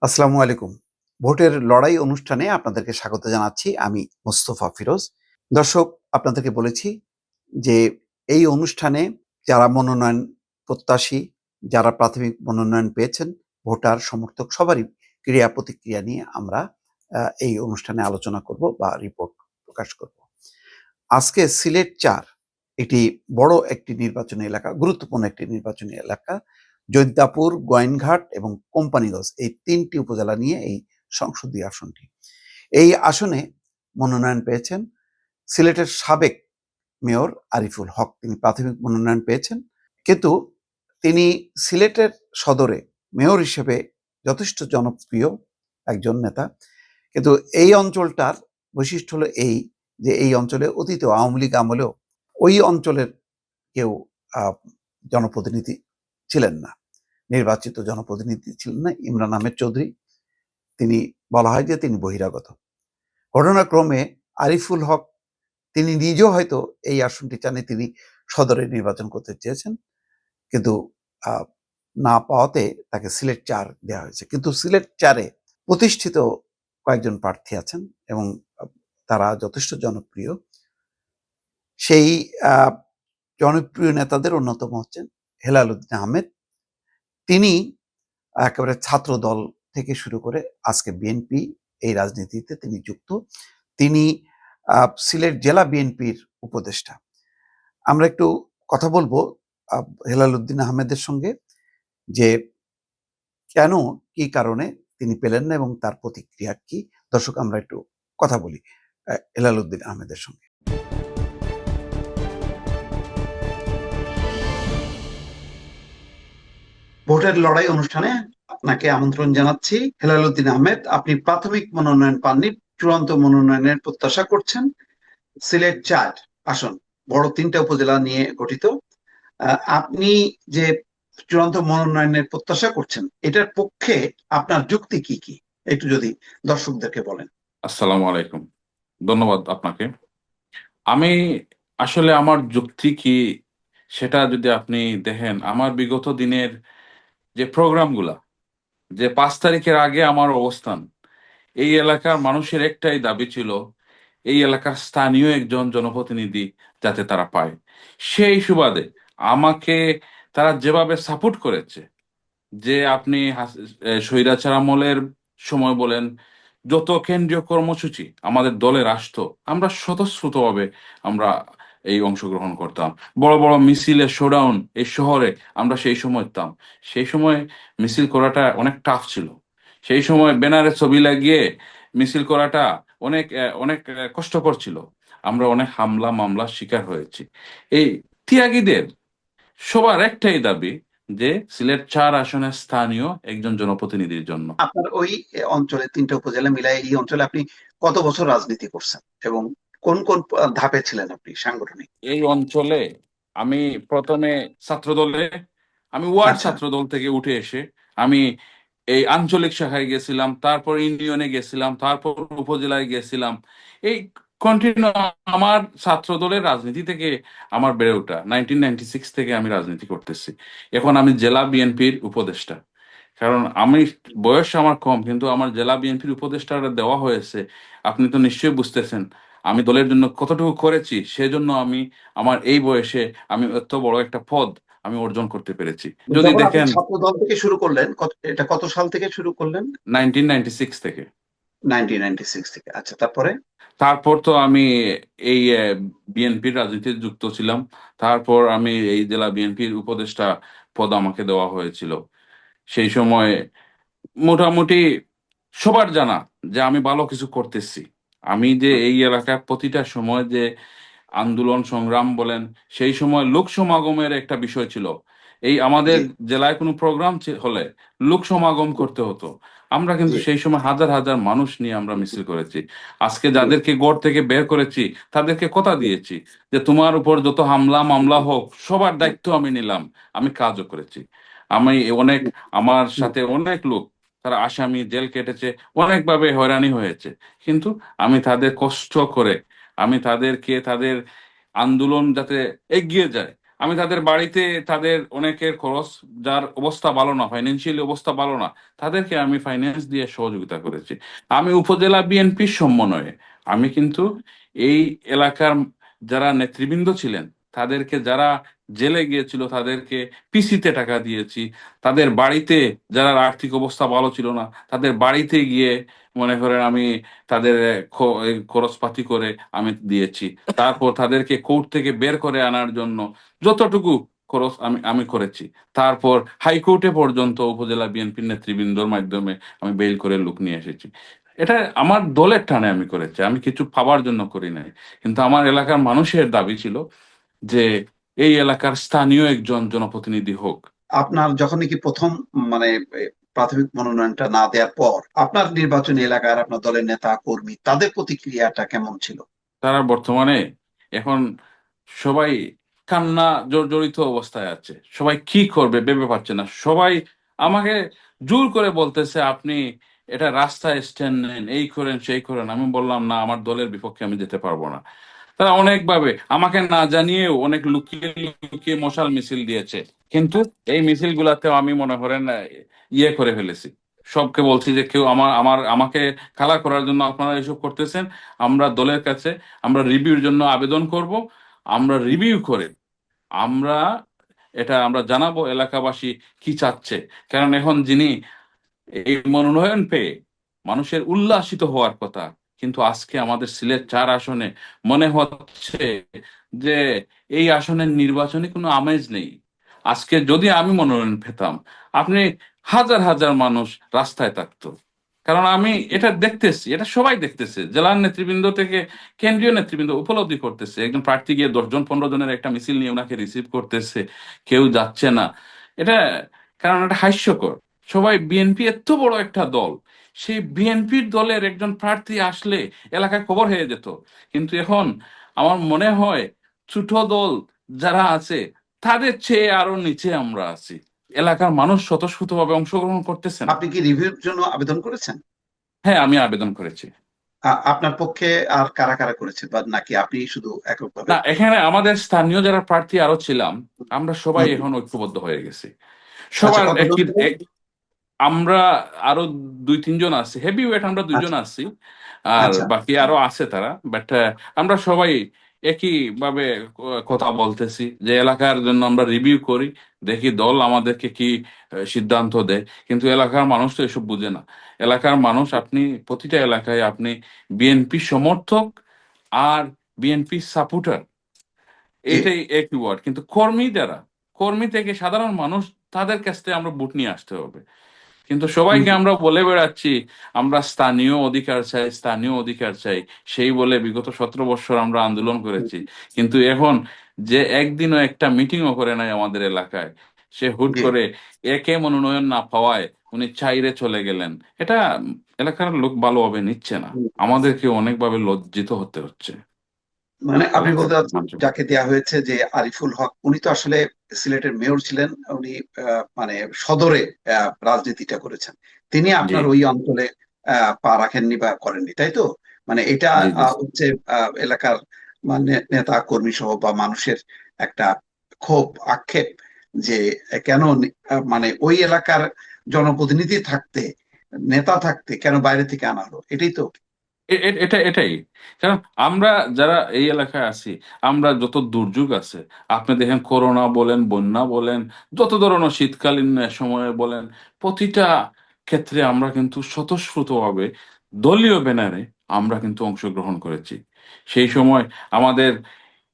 আসসালামু আলাইকুম। ভোটের লড়াই অনুষ্ঠানে আপনাদেরকে স্বাগত জানাচ্ছি। আমি মোস্তফা ফিরোজ। দর্শক, আপনাদেরকে বলেছি যে এই অনুষ্ঠানে যারা মনোনয়ন প্রত্যাশী, যারা প্রাথমিক মনোনয়ন পেয়েছেন, ভোটার, সমর্থক সবারই ক্রিয়া প্রতিক্রিয়া নিয়ে আমরা এই অনুষ্ঠানে আলোচনা করব বা রিপোর্ট প্রকাশ করব। আজকে সিলেট-৪ এটি বড় একটি নির্বাচনী এলাকা, গুরুত্বপূর্ণ একটি নির্বাচনী এলাকা। জৈন্তাপুর, গোয়াইনঘাট এবং কোম্পানিগঞ্জ এই ৩টি উপজেলা নিয়ে এই সংসদীয় আসনটি। এই আসনে মনোনয়ন পেয়েছেন সিলেটের সাবেক মেয়র আরিফুল হক। তিনি প্রাথমিক মনোনয়ন পেয়েছেন, কিন্তু তিনি সিলেটের সদরে মেয়র হিসেবে যথেষ্ট জনপ্রিয় একজন নেতা। কিন্তু এই অঞ্চলটার বৈশিষ্ট্য হলো এই যে এই অঞ্চলে অতীতে আওয়ামী লীগ আমলেও ওই অঞ্চলের কেউ জনপ্রতিনিধি ছিলেন না, নির্বাচিত জনপ্রতিনিধি ছিলেন না। ইমরান আহমেদ চৌধুরী, তিনি বলা হয় যে তিনি বহিরাগত। ঘটনাক্রমে আরিফুল হক তিনি নিজেও হয়তো এই আসনটি চানে, তিনি সদরে নির্বাচন করতে চেয়েছেন, কিন্তু না পাওয়াতে তাকে সিলেট-৪ দেওয়া হয়েছে। কিন্তু সিলেট-৪-এ প্রতিষ্ঠিত কয়েকজন প্রার্থী আছেন এবং তারা যথেষ্ট জনপ্রিয়। সেই জনপ্রিয় নেতাদের অন্যতম হচ্ছেন হেলাল উদ্দিন আহমেদ। তিনি একেবারে ছাত্র দল থেকে শুরু করে আজকে বিএনপি এই রাজনীতিতে তিনি যুক্ত। তিনি সিলেট জেলা বিএনপির উপদেষ্টা। আমরা একটু কথা বলবো হেলাল উদ্দিন আহমেদের সঙ্গে যে কেন, কি কারণে তিনি পেলেন না এবং তার প্রতিক্রিয়া কি। দর্শক, আমরা একটু কথা বলি হেলাল উদ্দিন আহমেদের সঙ্গে। ভোটের লড়াই অনুষ্ঠানে আপনাকে আমন্ত্রণ জানাচ্ছি। হেলাল উদ্দিন আহমেদ, আপনি প্রাথমিক মনোনয়ন পাননি, চূড়ান্ত মনোনয়নের প্রত্যাশা করছেন। সিলেট-৪ আসন বড় ৩টা উপজেলা নিয়ে গঠিত। আপনি যে চূড়ান্ত মনোনয়নের প্রত্যাশা করছেন, এটার পক্ষে আপনার যুক্তি কি কি একটু যদি দর্শকদেরকে বলেন। আসসালামু আলাইকুম, ধন্যবাদ আপনাকে। আমি আসলে আমার যুক্তি কি সেটা যদি আপনি দেখেন, আমার বিগত দিনের যে প্রোগ্রামগুলা, যে 5 তারিখের আগে আমার অবস্থান, এই এলাকার মানুষের একটাই দাবি ছিল এই এলাকার স্থানীয় একজন জনপ্রতিনিধি যাতে তারা পায়। সেই সুবাদে আমাকে তারা যেভাবে সাপোর্ট করেছে, যে আপনি স্বৈরাচার আমলের সময় বলেন, যত কেন্দ্রীয় কর্মসূচি আমাদের দলের আসতো, আমরা স্বতঃস্ফূর্তভাবে আমরা এই অংশগ্রহণ করতাম। বড় বড় মিছিলে, শোডাউন এই শহরে আমরা সেই সময় যেতাম। সেই সময় মিছিল করাটা অনেক টাফ ছিল। সেই সময় ব্যানারে ছবি লাগিয়ে মিছিল করাটা অনেক অনেক কষ্টকর ছিল। আমরা অনেক হামলা মামলার শিকার হয়েছি। এই ত্যাগীদের সবার একটাই দাবি যে সিলেট-৪ আসনের স্থানীয় একজন জনপ্রতিনিধির জন্য। আপনার ওই অঞ্চলে ৩টা উপজেলা মিলাই এই অঞ্চলে আপনি কত বছর রাজনীতি করছেন এবং কোন কোন ধাপে ছিলেন আপনি সাংগঠনিক? এই অঞ্চলে আমি প্রথমে ছাত্রদলে, আমি ওয়ার্ড আচ্ছা, ছাত্রদল থেকে উঠে এসে আমি এই আঞ্চলিক শাখায় গেছিলাম, তারপর ইউনিয়নে গেছিলাম, তারপর উপজেলায় গেছিলাম। এই কন্টিনিউ আমার ছাত্রদলের রাজনীতি থেকে আমার বেড়ে ওঠা। 1996 থেকে আমি রাজনীতি করতেছি। এখন আমি জেলা বিএনপির উপদেষ্টা। কারণ আমি, বয়স আমার কম, কিন্তু আমার জেলা বিএনপির উপদেষ্টাটা দেওয়া হয়েছে। আপনি তো নিশ্চয়ই বুঝতেছেন আমি দলের জন্য কতটুকু করেছি। সেজন্য আমি আমার এই বয়সে আমি এত বড় একটা পদ আমি অর্জন করতে পেরেছি। যদি যখন আপনি দেখেন, ছাত্র দল থেকে শুরু করলেন, এটা কত সাল থেকে শুরু করলেন? 1996 থেকে। 1996 থেকে। আচ্ছা, তারপরে? তারপর তো আমি এই বিএনপির রাজনীতিতে যুক্ত ছিলাম। তারপর আমি এই জেলা বিএনপির উপদেষ্টা পদ আমাকে দেওয়া হয়েছিল। সেই সময় মোটামুটি সবার জানা যে আমি ভালো কিছু করতেছি। আমি যে এই এলাকার প্রতিটা সময় যে আন্দোলন সংগ্রাম বলেন, সেই সময় লোক সমাগমের একটা বিষয় ছিল। এই আমাদের জি, জেলায় কোনো প্রোগ্রাম হলে লোক সমাগম করতে হতো। আমরা কিন্তু জি, সেই সময় হাজার হাজার মানুষ নিয়ে আমরা মিছিল করেছি। আজকে জি, যাদেরকে গড় থেকে বের করেছি তাদেরকে কথা জি, দিয়েছি যে তোমার উপর যত হামলা মামলা হোক সবার দায়িত্ব আমি নিলাম। আমি কাজও করেছি। আমি অনেক, আমার সাথে অনেক লোক তারা আসামি, জেল কেটেছে, অনেকভাবে হয়রানি হয়েছে, কিন্তু আমি তাদের কষ্ট করে, আমি তাদেরকে তাদের আন্দোলন যাতে এগিয়ে যায়, আমি তাদের বাড়িতে, তাদের অনেকের খরচ, যার অবস্থা ভালো না, ফাইন্যান্সিয়ালি অবস্থা ভালো না, তাদেরকে আমি ফাইন্যান্স দিয়ে সহযোগিতা করেছি। আমি উপজেলা বিএনপির সমন্বয়ে আমি কিন্তু এই এলাকার যারা নেতৃবৃন্দ ছিলেন, তাদেরকে, যারা জেলে গিয়েছিল তাদেরকে পিসিতে টাকা দিয়েছি। তাদের বাড়িতে, যারা আর্থিক অবস্থা ভালো ছিল না, তাদের বাড়িতে গিয়ে মনে করেন আমি তাদের এই খরচপাতি করে আমি দিয়েছি। তারপর তাদেরকে কোর্ট থেকে বের করে আনার জন্য যতটুকু খরচ আমি আমি করেছি। তারপর হাইকোর্টে পর্যন্ত উপজেলা বিএনপির নেতৃবৃন্দর মাধ্যমে আমি বেল করে লোক নিয়ে এসেছি। এটা আমার দলের টানে আমি করেছি, আমি কিছু পাওয়ার জন্য করি নাই। কিন্তু আমার এলাকার মানুষের দাবি ছিল যে এই এলাকার স্থানীয় একজন জনপ্রতিনিধি হোক। আপনার যখন নাকি প্রথম মানে এ, প্রাথমিক মনোনয়নটা না দেওয়ার পর আপনার নির্বাচনী এলাকার আপনার দলের নেতা কর্মী তাদের প্রতিক্রিয়াটা কেমন ছিল? তারা বর্তমানে এখন সবাই কান্না জড়িত অবস্থায় আছে, সবাই কি করবে ভেবে পাচ্ছে না। সবাই আমাকে জোর করে বলতেছে, আপনি এটা রাস্তায় স্ট্যান্ড নেন, এই করেন সেই করেন। আমি বললাম না, আমার দলের বিপক্ষে আমি যেতে পারবো না। তারা অনেকভাবে আমাকে না জানিয়েও অনেক লুকিয়ে লুকিয়ে মশাল মিছিল দিয়েছে। কিন্তু এই মিছিল গুলাতেও আমি মনে করেন ইয়ে করে ফেলেছি। সবকে বলছি যে কেউ আমাকে খালা করার জন্য আপনারা এসব করতেছেন। আমরা দলের কাছে আমরা রিভিউর জন্য আবেদন করব। আমরা রিভিউ করে আমরা আমরা জানাবো এলাকাবাসী কি চাচ্ছে। কারণ এখন যিনি এই মনোনয়ন পেয়ে মানুষের উল্লাসিত হওয়ার কথা, কিন্তু আজকে আমাদের সিলেট 4 আসনে মনে হচ্ছে যে এই আসনের নির্বাচনে কোনো আমেজ নেই। আজকে যদি আমি মনোনয়ন পেতাম, আপনি হাজার হাজার মানুষ রাস্তায় থাকতো। কারণ আমি এটা দেখতেছি, এটা সবাই দেখতেছে, জেলার নেতৃবৃন্দ থেকে কেন্দ্রীয় নেতৃবৃন্দ উপলব্ধি করতেছে। একজন প্রার্থী গিয়ে 10 জন 15 জনের একটা মিছিল নিয়ে ওনাকে রিসিভ করতেছে, কেউ যাচ্ছে না। এটা, কারণ এটা হাস্যকর। সবাই, বিএনপি এত বড় একটা দল, সেই বিএনপির দলের একজন প্রার্থী আসলে এলাকায় খবর হয়ে যেত। কিন্তু এখন আমার মনে হয় ছোট দল যারা আছে তাদের চেয়ে আরো নিচে আমরা আছি। এলাকার মানুষ স্বতঃস্ফূর্তভাবে অংশগ্রহণ করতেছে না। আপনি কি রিভিউর জন্য আবেদন করেছেন? হ্যাঁ, আমি আবেদন করেছি। আপনার পক্ষে আর কারা কারা করেছে বা নাকি আপনি শুধু এককভাবে? না, এখানে আমাদের স্থানীয় যারা প্রার্থী আরো ছিলাম, আমরা সবাই হুম, হুম। এখন ঐক্যবদ্ধ হয়ে গেছি। আচ্ছা, সবার কতজন একই ছিলেন? আমরা আরো 2-3 জন আছি, হেভি ওয়েট আমরা 2 জন আচ্ছা, আছি। আর আচ্ছা। বাকি আরো আছে তারা, বাট আমরা সবাই একই ভাবে কথা বলতেছি যে এলাকার জন্য আমরা রিভিউ করি, দেখি দল আমাদেরকে কি সিদ্ধান্ত দেয়। কিন্তু এলাকার মানুষ তো এসব বুঝে না। এলাকার মানুষ, আপনি প্রতিটা এলাকায় আপনি বিএনপি সমর্থক আর বিএনপি সাপোর্টার, জি, এটাই একই ওয়ার্ড। কিন্তু কর্মী যারা, কর্মী থেকে সাধারণ মানুষ, তাদের কাছ থেকে আমরা ভোট নিয়ে আসতে হবে। কিন্তু হুম, সবাইকে আমরা বলে বেড়াচ্ছি আমরা স্থানীয় অধিকার চাই, স্থানীয় অধিকার চাই, সেই বলে বিগত 17 বছর আমরা আন্দোলন করেছি। হুম, কিন্তু এখন যে একদিনও একটা মিটিংও করে নাই আমাদের এলাকায়, সে হুট জি। করে একে মনোনয়ন না পাওয়ায় উনি চাইরে চলে গেলেন, এটা এলাকার লোক ভালোভাবে নিচ্ছে না। হুম। আমাদেরকে অনেকভাবে লজ্জিত হতে হচ্ছে মানে আপনি এলাকার বলতে চাচ্ছেন মানুষের। যাকে দেয়া হয়েছে যে আরিফুল হক, উনি তো আসলে সিলেটের মেয়র ছিলেন। উনি মানে সদরে রাজনীতিটা করেছেন। তিনি জি, আপনার ওই অঞ্চলে পা রাখেননি বা করেননি, তাই তো? মানে এটা জি, জি। হচ্ছে এলাকার মানে নেতা কর্মী সহ বা মানুষের একটা ক্ষোভ আক্ষেপ যে কেন মানে ওই এলাকার জনপ্রতিনিধি থাকতে, নেতা থাকতে কেন বাইরে থেকে আনা হলো, এটাই তো। এটাই। কারণ আমরা যারা এই এলাকায় আছি, আমরা যত দুর্যোগ আছে, আপনি দেখেন করোনা বলেন, বন্যা বলেন, যত ধরনের শীতকালীন সময়ে বলেন, প্রতিটা ক্ষেত্রে আমরা কিন্তু স্বতঃস্ফূর্তভাবে দলীয় ব্যানারে আমরা কিন্তু অংশগ্রহণ করেছি। সেই সময় আমাদের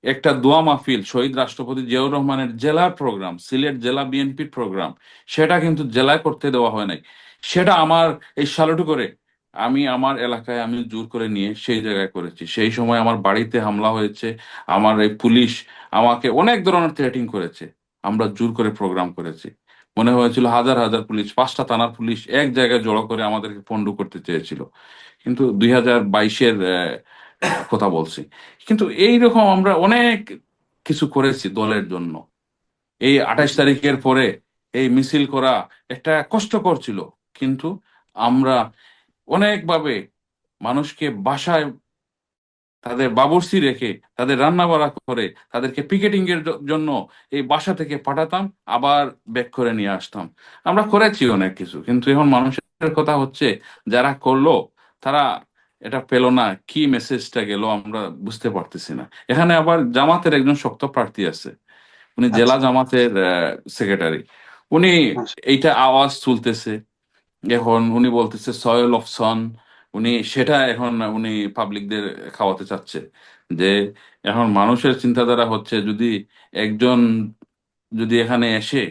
একটা দোয়া মাহফিল, শহীদ রাষ্ট্রপতি জিয়াউর রহমানের জেলার প্রোগ্রাম, সিলেট জেলা বিএনপির প্রোগ্রাম, সেটা কিন্তু জেলায় করতে দেওয়া হয় নাই। সেটা আমার এই সালুটু করে আমি আমার এলাকায় আমি জোর করে নিয়ে সেই জায়গায় করেছি। সেই সময় আমার বাড়িতে হামলা হয়েছে, আমার এই পুলিশ আমাকে অনেক ধরনের থ্রেটিং করেছে। আমরা জোর করে প্রোগ্রাম করেছি। মনে হয়েছিল হাজার হাজার পুলিশ, 5টা থানার পুলিশ এক জায়গায় জড়ো করে আমাদেরকে পন্ডু করতে চেয়েছিল। কিন্তু 2022-এর কথা বলছি। কিন্তু এইরকম আমরা অনেক কিছু করেছি দলের জন্য। এই 28 তারিখের পরে এই মিছিল করা একটা কষ্টকর ছিল, কিন্তু আমরা অনেকভাবে মানুষকে বাসায় তাদের বাবুর্চি রেখে, তাদের রান্না বাড়া করে, তাদেরকে পিকেটিং এর জন্য এই বাসা থেকে পাঠাতাম, আবার ব্যাক করে নিয়ে আসতাম। আমরা করেছি অনেক কিছু, কিন্তু এখন মানুষের কথা হচ্ছে যারা করলো তারা এটা পেলো না, কি মেসেজটা গেল আমরা বুঝতে পারতেছি না। এখানে আবার জামাতের একজন শক্ত প্রার্থী আছে, উনি জেলা আচ্ছা। জামাতের সেক্রেটারি। উনি আচ্ছা। এইটা আওয়াজ তুলতেছে, এখন উনি বলতেছে সয়েল অফ সন। উনি সেটা এখন উনি পাবলিকদের খাওয়াতে চাচ্ছে, যে এখন মানুষের চিন্তাধারা হচ্ছে যদি একজন যদি এখানে এসে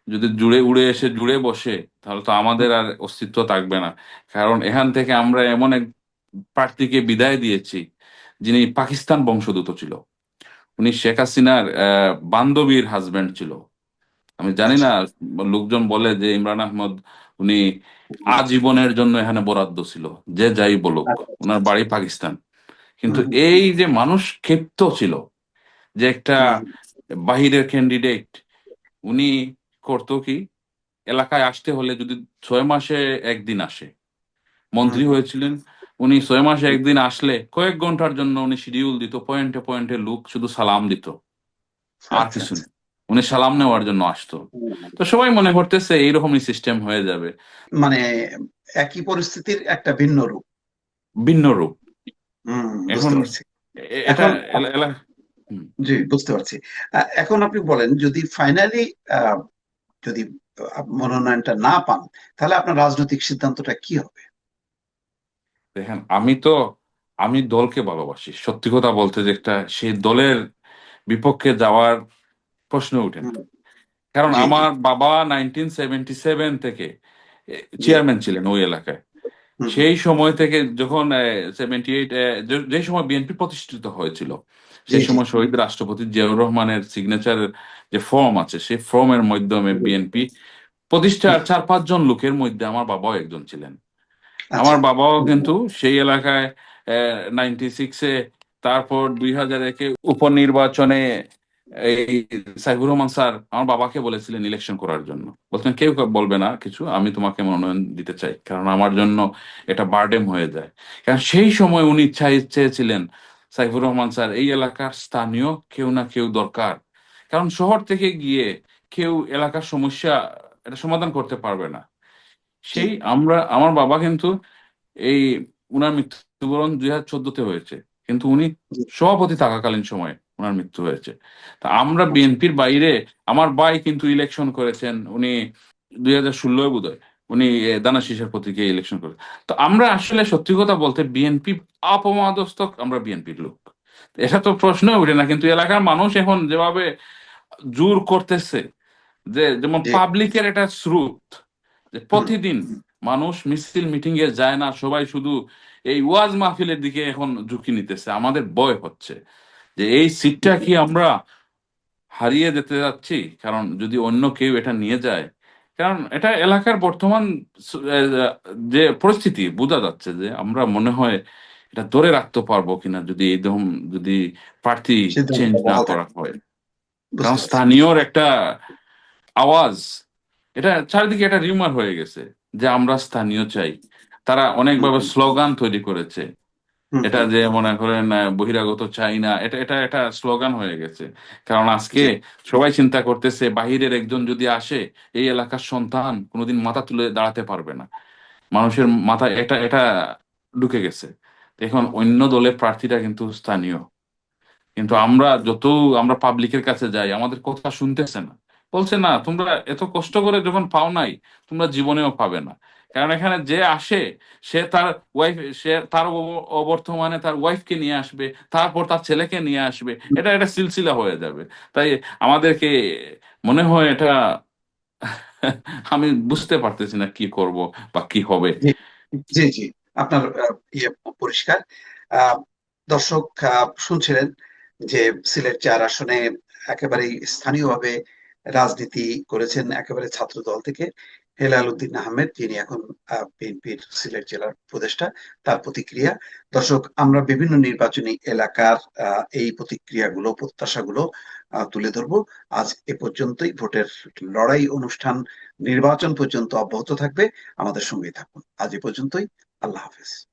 যদি জুড়ে উড়ে এসে জুড়ে বসে, তাহলে তো আমাদের আর অস্তিত্ব থাকবে না। কারণ এখান থেকে আমরা এমন এক প্রার্থীকে বিদায় দিয়েছি যিনি পাকিস্তান বংশোদ্ভূত ছিল। উনি শেখ হাসিনার বান্ধবীর হাজবেন্ড ছিল। আমি জানি আচ্ছা। না, লোকজন বলে যে ইমরান আহমদ উনি আজীবনের জন্য এখানে বরাদ্দ ছিল, যে যাই বলুক, আচ্ছা। ওনার বাড়ি পাকিস্তান। কিন্তু হুম, এই যে মানুষ ক্ষিপ্ত ছিল যে একটা হুম, বাহিরের ক্যান্ডিডেট, উনি করতো কি, এলাকায় আসতে হলে যদি 6 মাসে একদিন আসে, হুম, মন্ত্রী হুম, হয়েছিলেন, উনি 6 মাসে একদিন আসলে কয়েক ঘন্টার জন্য উনি শিডিউল দিত, পয়েন্টে পয়েন্টে লোক শুধু সালাম দিত, আর আচ্ছা, কিছু আচ্ছা। না। উনি সালাম নেওয়ার জন্য আসতো। হুম। তো সবাই মনে করতেছে এইরকমই সিস্টেম হয়ে যাবে। মানে একই পরিস্থিতির একটা ভিন্ন রূপ। ভিন্ন রূপ। এখন বুঝতে পারছি। এটা এখন হুম, জি, বুঝতে পারছি। এখন আপনি বলেন, যদি ফাইনালি যদি মনোনয়নটা না পান, তাহলে আপনার রাজনৈতিক সিদ্ধান্তটা কি হবে? দেখেন, আমি দলকে ভালোবাসি, সত্যি কথা বলতে, যে একটা সেই দলের বিপক্ষে যাওয়ার প্রশ্ন ওঠে না। হুম, কারণ জি, জি, আমার বাবা 1977 থেকে জি। চেয়ারম্যান ছিলেন ওই এলাকায়। হুম, হুম, সেই সময় থেকে যখন 78 যে সময় বিএনপি প্রতিষ্ঠিত হয়েছিল, জি, সেই জি। সময় শহীদ রাষ্ট্রপতি জিয়াউর রহমানের সিগনেচারের যে ফর্ম আছে, সেই ফর্মের মাধ্যমে হুম, বিএনপি প্রতিষ্ঠার হুম, 4-5 জন লোকের মধ্যে আমার বাবাও একজন ছিলেন। আচ্ছা। আমার বাবাও হুম, কিন্তু সেই এলাকায় 96-এ, তারপর 2001-এ উপনির্বাচনে এই সাইফুর রহমান স্যার আমার বাবাকে বলেছিলেন ইলেকশন করার জন্য। বলতেন কেউ বলবে না কিছু, আমি তোমাকে মনোনয়ন দিতে চাই, কারণ আমার জন্য এটা বার্ডেন হয়ে যায়। কারণ সেই সময় উনি চেয়েছিলেন সাইফুর রহমান স্যার এই এলাকার স্থানীয় কেউ না কেউ দরকার। কারণ শহর থেকে গিয়ে কেউ এলাকার সমস্যা এটা সমাধান করতে পারবে না। জি, আমার বাবা কিন্তু এই উনার মৃত্যুবরণ 2014-তে হয়েছে, কিন্তু উনি জি। সভাপতি থাকাকালীন সময় উনার মৃত্যু হয়েছে। তা আমরা আচ্ছা। বিএনপির বাইরে, আমার ভাই কিন্তু ইলেকশন করেছেন, উনি 2016 বোধহয় উনি দানা শীষের প্রতীকে ইলেকশন করে। তো আমরা আসলে সত্যি কথা বলতে বিএনপি অপমস্তক, আমরা বিএনপির লোক। তো এটা তো প্রশ্নই ওঠে না, কিন্তু এলাকার মানুষ এখন যেভাবে জোর করতেছে, যে যেমন জি। পাবলিকের একটা স্রোত, যে হুম, প্রতিদিন মানুষ মিছিল মিটিং এ যায় না, সবাই শুধু এই ওয়াজ মাহফিলের দিকে এখন ঝুঁকি নিতেছে। আমাদের ভয় হচ্ছে যে এই সিটটা কি আমরা হারিয়ে যেতে যাচ্ছি, কারণ যদি অন্য কেউ এটা নিয়ে যায়। কারণ এটা এলাকার বর্তমান যে পরিস্থিতি বোঝা যাচ্ছে, যে আমরা মনে হয় এটা ধরে রাখতে পারবো কিনা যদি একদম যদি প্রার্থী চেঞ্জ সিদ্ধান্তটা না বহাল করা থাকে। হয়। কারণ বুঝতে পারছি। স্থানীয়র একটা আওয়াজ, এটা চারিদিকে একটা রিউমার হয়ে গেছে যে আমরা স্থানীয় চাই। তারা হুম, অনেকভাবে হুম, স্লোগান তৈরি করেছে, হুম, এটা হুম, যে মনে করেন বহিরাগত চাই না, এটা এটা এটা স্লোগান হয়ে গেছে। কারণ আজকে জি, সবাই চিন্তা করতেছে বাহিরের একজন যদি আসে, এই এলাকার সন্তান কোনোদিন মাথা তুলে দাঁড়াতে পারবে না। মানুষের মাথায় এটা এটা ঢুকে গেছে। এখন অন্য দলের প্রার্থীরা কিন্তু স্থানীয়, কিন্তু হুম, আমরা পাবলিকের কাছে যাই, আমাদের কথা শুনতেছে না। বলছে না, তোমরা এত কষ্ট করে যখন পাও নাই, তোমরা জীবনেও পাবে না। কারণ এখানে যে আসে, সে তার ওয়াইফ, সে তার অবর্তমানে তার ওয়াইফকে নিয়ে আসবে, তারপর তার ছেলেকে নিয়ে আসবে, এটা এটা সিলসিলা হয়ে যাবে। তাই আমাদেরকে মনে হয় এটা আমি বুঝতে পারতেছি না কি করব বা কি হবে। জি, জি, জি। আপনার পরিষ্কার। আহ, দর্শক শুনছিলেন যে সিলেট 4 আসনে একেবারেই স্থানীয়ভাবে রাজনীতি করেছেন একেবারে ছাত্র দল থেকে হেলাল উদ্দিন আহমেদ, যিনি এখন বিএনপির সিলেট জেলার উপদেষ্টা, তার প্রতিক্রিয়া। দর্শক, আমরা বিভিন্ন নির্বাচনী এলাকার এই প্রতিক্রিয়াগুলো, প্রত্যাশাগুলো তুলে ধরবো। আজ এ পর্যন্তই। ভোটের লড়াই অনুষ্ঠান নির্বাচন পর্যন্ত অব্যাহত থাকবে। আমাদের সঙ্গেই থাকুন। আজ এ পর্যন্তই। আল্লাহ হাফেজ।